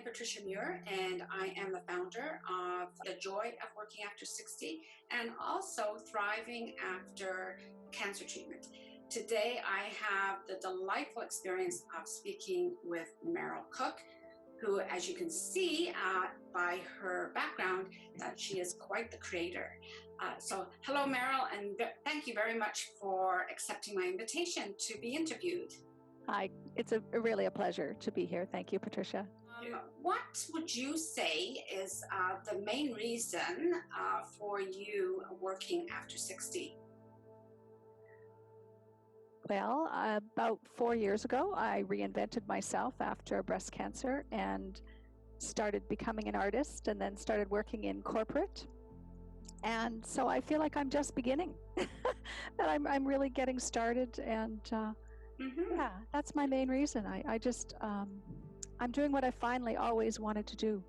am Patricia Muir, and I am the founder of The Joy of Working After 60 and also Thriving After Cancer Treatment. Today, I have the delightful experience of speaking with Meryl Cook, who, as you can see by her background, that she is quite the creator. So hello, Meryl, and thank you very much for accepting my invitation to be interviewed. Hi, it's really a pleasure to be here. Thank you, Patricia. What would you say is the main reason for you working after 60? Well, about 4 years ago, I reinvented myself after breast cancer and started becoming an artist and then started working in corporate. And so I feel like I'm just beginning, that I'm really getting started. And yeah, that's my main reason. I'm doing what I finally always wanted to do.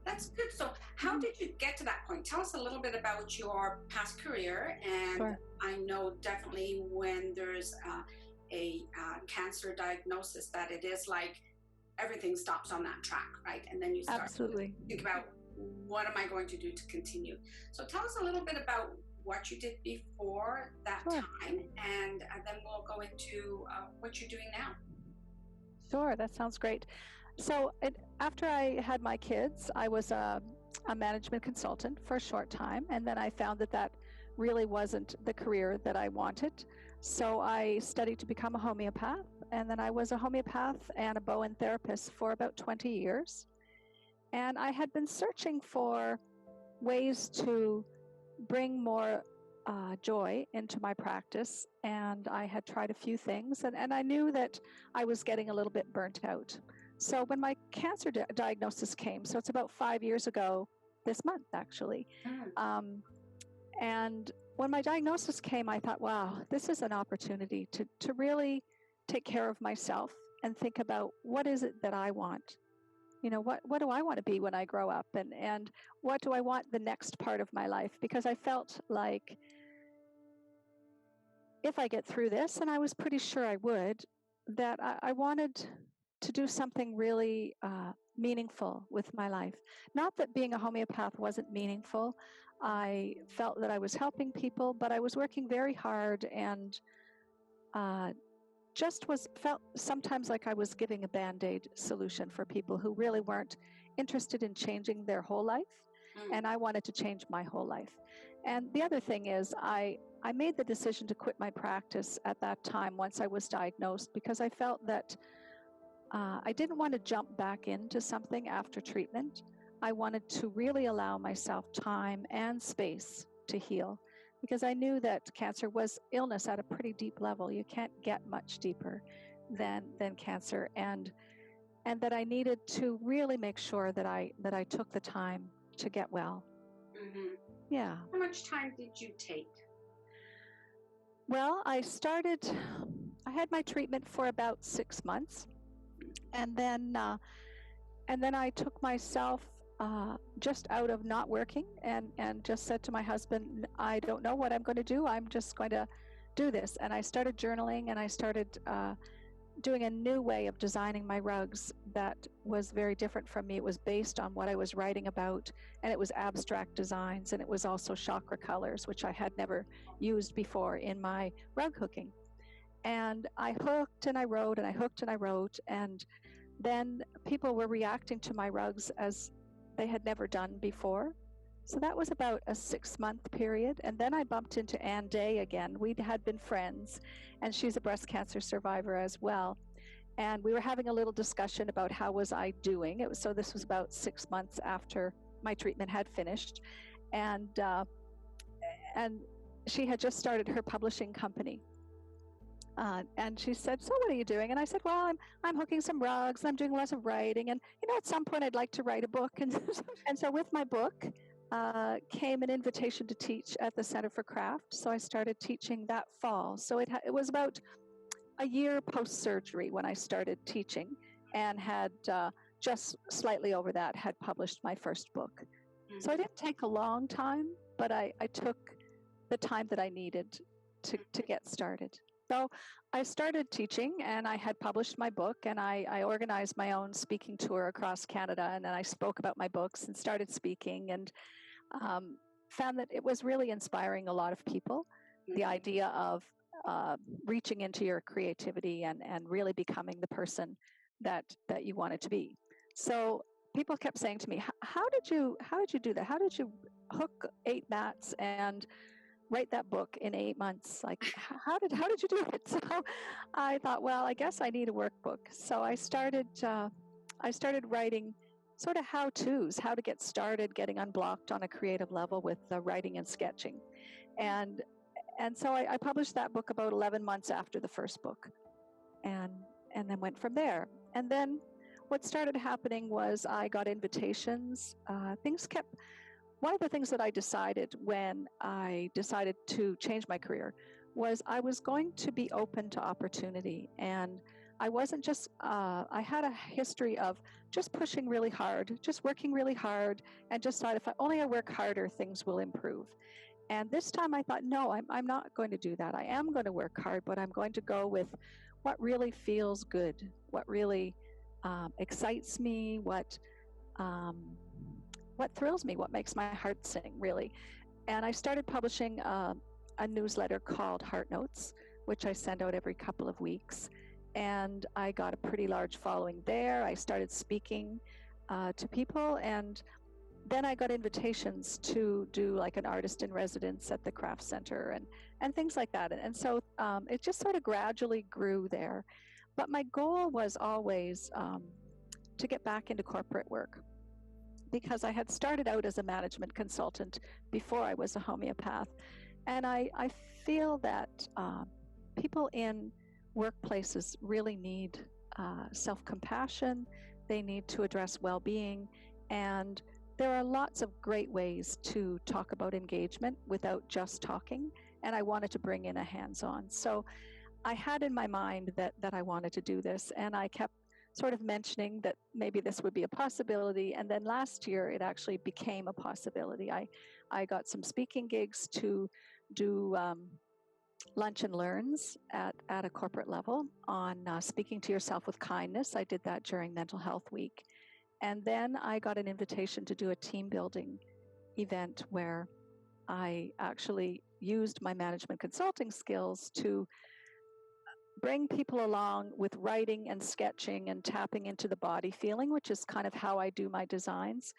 That's good. So how did you get to that point? Tell us a little bit about your past career. And Sure. I know definitely when there's a cancer diagnosis that it is like everything stops on that track, right? And then you start Absolutely. to think about, what am I going to do to continue? So tell us a little bit about what you did before that Sure. time, and then we'll go into what you're doing now. Sure, that sounds great. So after I had my kids, I was a management consultant for a short time, and then I found that really wasn't the career that I wanted. So I studied to become a homeopath, and then I was a homeopath and a Bowen therapist for about 20 years. And I had been searching for ways to bring more joy into my practice, and I had tried a few things, and I knew that I was getting a little bit burnt out. So when my cancer diagnosis came, so it's about 5 years ago this month, actually, and when my diagnosis came, I thought, wow, this is an opportunity to really take care of myself and think about what is it that I want. You know, what do I want to be when I grow up, and what do I want the next part of my life? Because I felt like if I get through this, and I was pretty sure I would, that I wanted to do something really meaningful with my life. Not that being a homeopath wasn't meaningful. I felt that I was helping people, but I was working very hard and felt sometimes like I was giving a Band-Aid solution for people who really weren't interested in changing their whole life. And I wanted to change my whole life. And the other thing is I made the decision to quit my practice at that time once I was diagnosed, because I felt that I didn't want to jump back into something after treatment. I wanted to really allow myself time and space to heal, because I knew that cancer was illness at a pretty deep level. You can't get much deeper than cancer, and that I needed to really make sure that I took the time to get well. Yeah. How much time did you take? Well, I had my treatment for about 6 months, and then I took myself just out of not working, and just said to my husband, I don't know what I'm going to do. I'm just going to do this. And I started journaling, and I started doing a new way of designing my rugs that was very different from me. It was based on what I was writing about, and it was abstract designs, and it was also chakra colors, which I had never used before in my rug hooking. And I hooked and I wrote, and I hooked and I wrote, and then people were reacting to my rugs as they had never done before. So that was about a 6-month period. And then I bumped into Ann Day again. We had been friends, and she's a breast cancer survivor as well. And we were having a little discussion about how was I doing. So this was about 6 months after my treatment had finished. And she had just started her publishing company. And she said, so what are you doing? And I said, well, I'm hooking some rugs, and I'm doing lots of writing. And, at some point I'd like to write a book. And so with my book came an invitation to teach at the Center for Craft. So I started teaching that fall. So it was about a year post-surgery when I started teaching, and had just slightly over that had published my first book. So I didn't take a long time, but I took the time that I needed to get started. So I started teaching, and I had published my book, and I organized my own speaking tour across Canada. And then I spoke about my books and started speaking, and um, found that it was really inspiring a lot of people. The idea of uh, reaching into your creativity and really becoming the person that you wanted to be. So people kept saying to me, how did you do that? How did you hook 8 bats and write that book in 8 months? Like, how did you do it? So I thought, well, I guess I need a workbook. So I started writing sort of how-tos, how to get started getting unblocked on a creative level with writing and sketching. And so I published that book about 11 months after the first book, and then went from there. And then what started happening was I got invitations. One of the things that I decided when I decided to change my career was I was going to be open to opportunity. And I wasn't just, I had a history of just pushing really hard, just working really hard, and just thought if I work harder, things will improve. And this time I thought, no, I'm not going to do that. I am going to work hard, but I'm going to go with what really feels good, what really excites me, what thrills me, what makes my heart sing, really. And I started publishing a newsletter called Heart Notes, which I send out every couple of weeks. And I got a pretty large following there. I started speaking to people, and then I got invitations to do like an artist in residence at the craft center and things like that. And so it just sort of gradually grew there. But my goal was always to get back into corporate work, because I had started out as a management consultant before I was a homeopath. And I feel that people in workplaces really need self-compassion. They need to address well-being. And there are lots of great ways to talk about engagement without just talking. And I wanted to bring in a hands-on. So I had in my mind that I wanted to do this. And I kept sort of mentioning that maybe this would be a possibility. And then last year, it actually became a possibility. I got some speaking gigs to do lunch and learns at a corporate level on speaking to yourself with kindness. I did that during Mental Health Week. And then I got an invitation to do a team building event where I actually used my management consulting skills to bring people along with writing and sketching and tapping into the body feeling, which is kind of how I do my designs,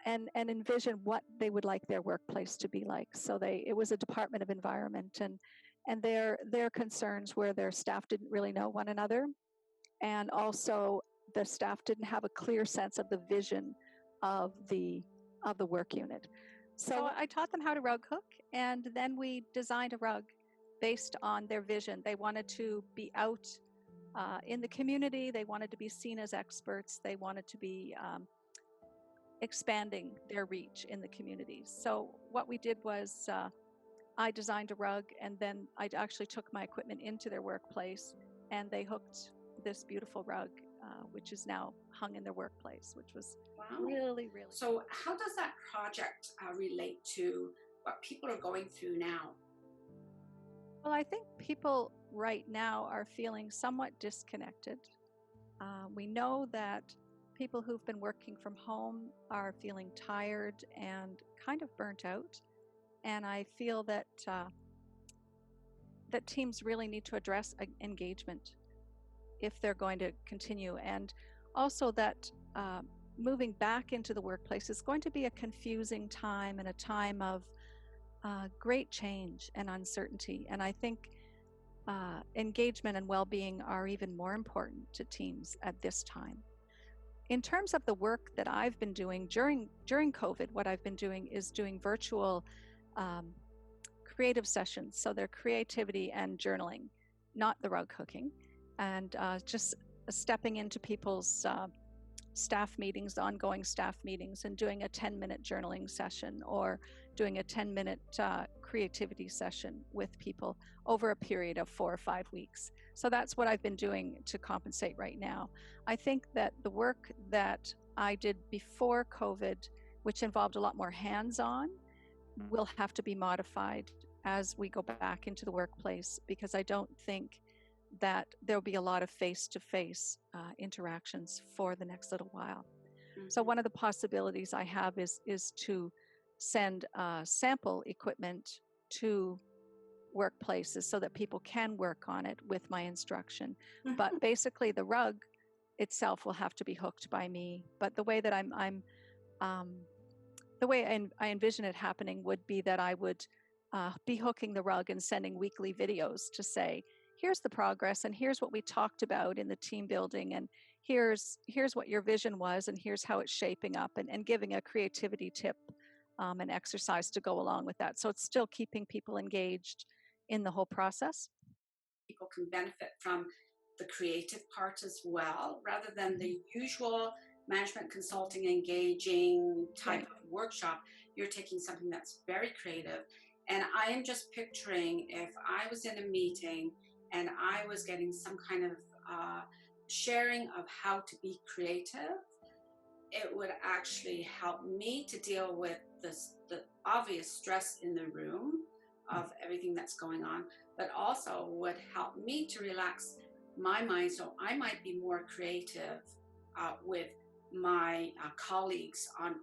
and envision what they would like their workplace to be like. So it was a Department of Environment, and their concerns were their staff didn't really know one another, and also the staff didn't have a clear sense of the vision of the work unit. So I taught them how to rug hook, and then we designed a rug based on their vision. They wanted to be out in the community. They wanted to be seen as experts. They wanted to be expanding their reach in the community. So what we did was I designed a rug, and then I actually took my equipment into their workplace, and they hooked this beautiful rug, which is now hung in their workplace, which was really, really So cool. how does that project relate to what people are going through now? Well, I think people right now are feeling somewhat disconnected. We know that people who've been working from home are feeling tired and kind of burnt out. And I feel that that teams really need to address engagement if they're going to continue. And also that moving back into the workplace is going to be a confusing time and a time of great change and uncertainty. And I think engagement and well-being are even more important to teams at this time. In terms of the work that I've been doing during COVID, what I've been doing is doing virtual creative sessions. So they're creativity and journaling, not the rug hooking, and just stepping into people's staff meetings, ongoing staff meetings, and doing a 10-minute journaling session or doing a 10-minute creativity session with people over a period of 4 or 5 weeks. So that's what I've been doing to compensate right now. I think that the work that I did before COVID, which involved a lot more hands-on, will have to be modified as we go back into the workplace, because I don't think that there'll be a lot of face-to-face interactions for the next little while. So one of the possibilities I have is to send sample equipment to workplaces so that people can work on it with my instruction. But basically, the rug itself will have to be hooked by me. But the way that the way I envision it happening would be that I would be hooking the rug and sending weekly videos to say, here's the progress, and here's what we talked about in the team building, and here's what your vision was, and here's how it's shaping up, and giving a creativity tip and exercise to go along with that. So it's still keeping people engaged in the whole process. People can benefit from the creative part as well, rather than the usual management consulting engaging type of workshop. You're taking something that's very creative. And I am just picturing if I was in a meeting and I was getting some kind of sharing of how to be creative, it would actually help me to deal with the obvious stress in the room of everything that's going on, but also would help me to relax my mind, so I might be more creative with my colleagues on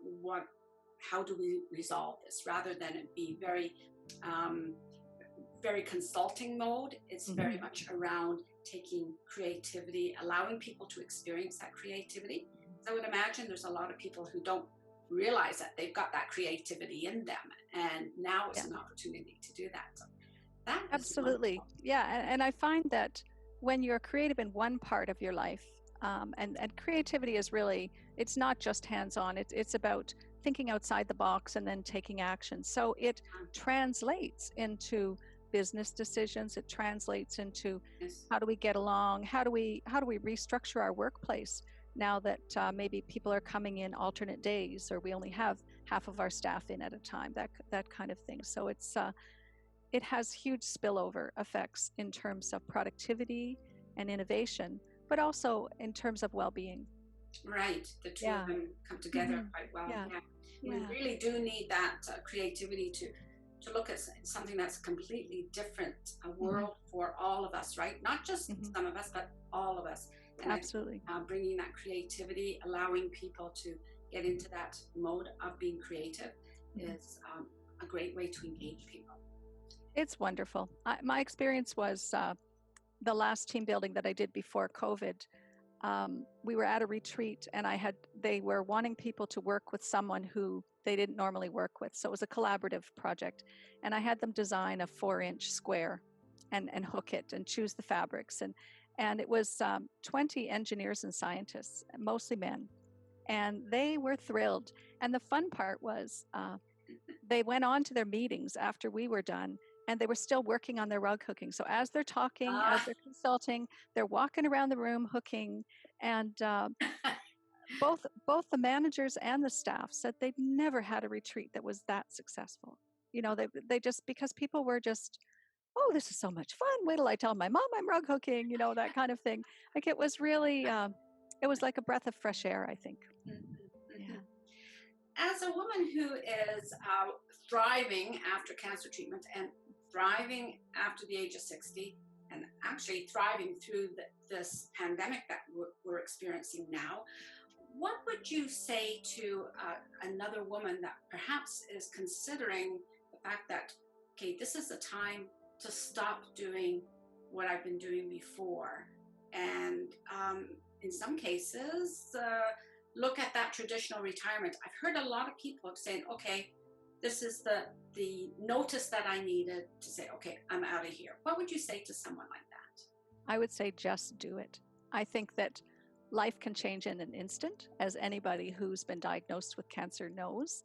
how do we resolve this, rather than it be very very consulting mode. It's very much around taking creativity, allowing people to experience that creativity. So I would imagine there's a lot of people who don't realize that they've got that creativity in them, and now is an opportunity to do that. So that absolutely wonderful. and I find that when you're creative in one part of your life, and creativity is really, it's not just hands-on, it's about thinking outside the box and then taking action. So it translates into business decisions. It translates into how do we get along, how do we restructure our workplace now that maybe people are coming in alternate days, or we only have half of our staff in at a time, that kind of thing. So it has huge spillover effects in terms of productivity and innovation, but also in terms of well-being. Right, the two of them come together quite well. We really do need that creativity to look at something that's completely different, a world for all of us, right? Not just some of us, but all of us. And absolutely. Bringing that creativity, allowing people to get into that mode of being creative is a great way to engage people. It's wonderful. My experience was the last team building that I did before COVID. We were at a retreat, and they were wanting people to work with someone who they didn't normally work with. So it was a collaborative project, and I had them design a 4-inch square and hook it and choose the fabrics. And it was 20 engineers and scientists, mostly men, and they were thrilled. And the fun part was they went on to their meetings after we were done, and they were still working on their rug hooking. So as they're talking, as they're consulting, they're walking around the room hooking. And both the managers and the staff said they've never had a retreat that was that successful. You know, they just, because people were just, oh, this is so much fun. Wait till I tell my mom I'm rug hooking, you know, that kind of thing. Like, it was really, it was like a breath of fresh air, I think. As a woman who is thriving after cancer treatment and thriving after the age of 60, and actually thriving through this pandemic that we're experiencing now, what would you say to another woman that perhaps is considering the fact that, okay, this is the time to stop doing what I've been doing before, and in some cases look at that traditional retirement? I've heard a lot of people saying, okay, this is the notice that I needed to say, okay, I'm out of here. What would you say to someone like that? I would say just do it. I think that life can change in an instant, as anybody who's been diagnosed with cancer knows,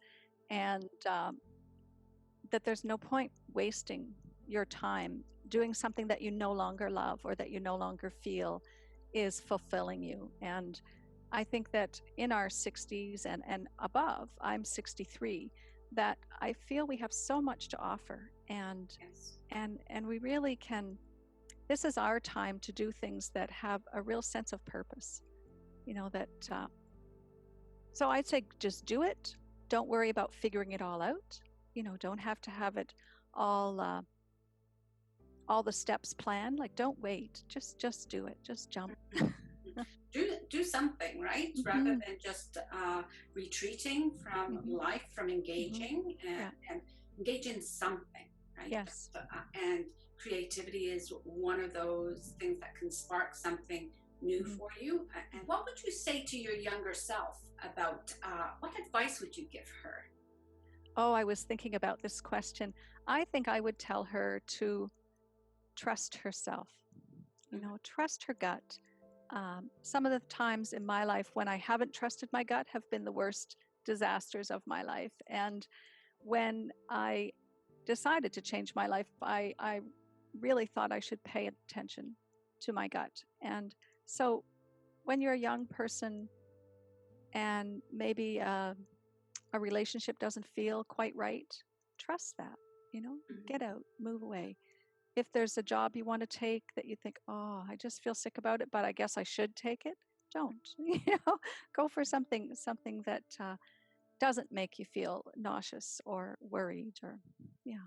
and that there's no point wasting your time doing something that you no longer love or that you no longer feel is fulfilling you. And I think that in our 60s and above, I'm 63, that I feel we have so much to offer, and we really can. This is our time to do things that have a real sense of purpose. You know, that. So I'd say just do it. Don't worry about figuring it all out. You know, don't have to have it all the steps planned. Like, don't wait, just do it, just jump. Do something, right? Rather than just retreating from life, from engaging and engage in something, right? Yes. And creativity is one of those things that can spark something new for you. And what would you say to your younger self about what advice would you give her? Oh, I was thinking about this question. I think I would tell her to trust herself, trust her gut. Some of the times in my life when I haven't trusted my gut have been the worst disasters of my life. And when I decided to change my life, I really thought I should pay attention to my gut. And so when you're a young person and maybe a relationship doesn't feel quite right, trust that, get out, move away. If there's a job you want to take that you think, oh, I just feel sick about it, but I guess I should take it, don't. Go for something that doesn't make you feel nauseous or worried, or Yeah.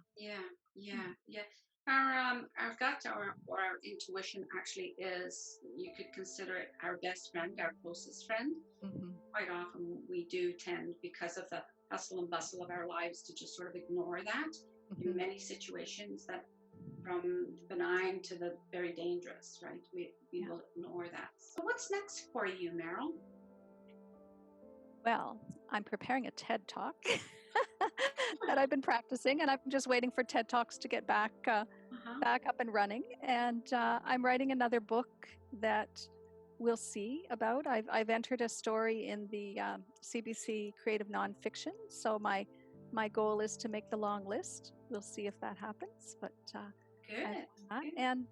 Our gut or our intuition actually is, you could consider it our best friend, our closest friend. Quite often we do tend, because of the hustle and bustle of our lives, to just sort of ignore that in many situations, that from benign to the very dangerous, right? We will ignore that. So what's next for you, Meryl? Well, I'm preparing a TED Talk that I've been practicing, and I'm just waiting for TED Talks to get back up and running. And I'm writing another book that we'll see about. I've entered a story in the CBC Creative Nonfiction, so my goal is to make the long list. We'll see if that happens. But Good. And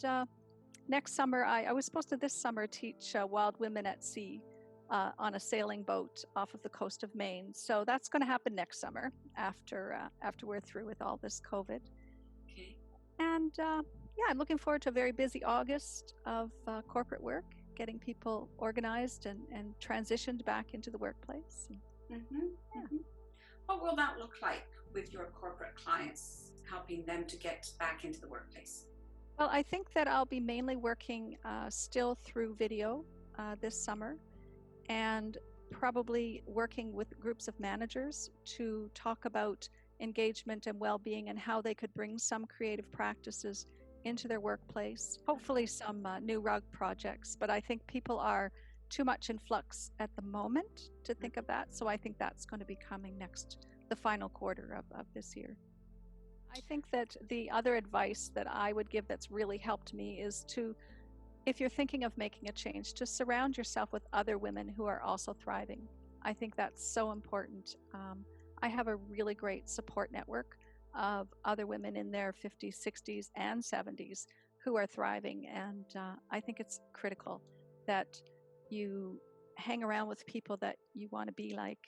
next summer, I was supposed to this summer teach wild women at sea on a sailing boat off of the coast of Maine. So that's going to happen next summer after we're through with all this COVID. Okay. And I'm looking forward to a very busy August of corporate work, getting people organized and transitioned back into the workplace. What will that look like with your corporate clients, helping them to get back into the workplace? Well, I think that I'll be mainly working still through video this summer, and probably working with groups of managers to talk about engagement and well-being and how they could bring some creative practices into their workplace. Hopefully some new rug projects, but I think people are too much in flux at the moment to think of that. So I think that's going to be coming the final quarter of this year. I think that the other advice that I would give that's really helped me is to, if you're thinking of making a change, to surround yourself with other women who are also thriving. I think that's so important. I have a really great support network of other women in their 50s, 60s, and 70s who are thriving. And I think it's critical that you hang around with people that you want to be like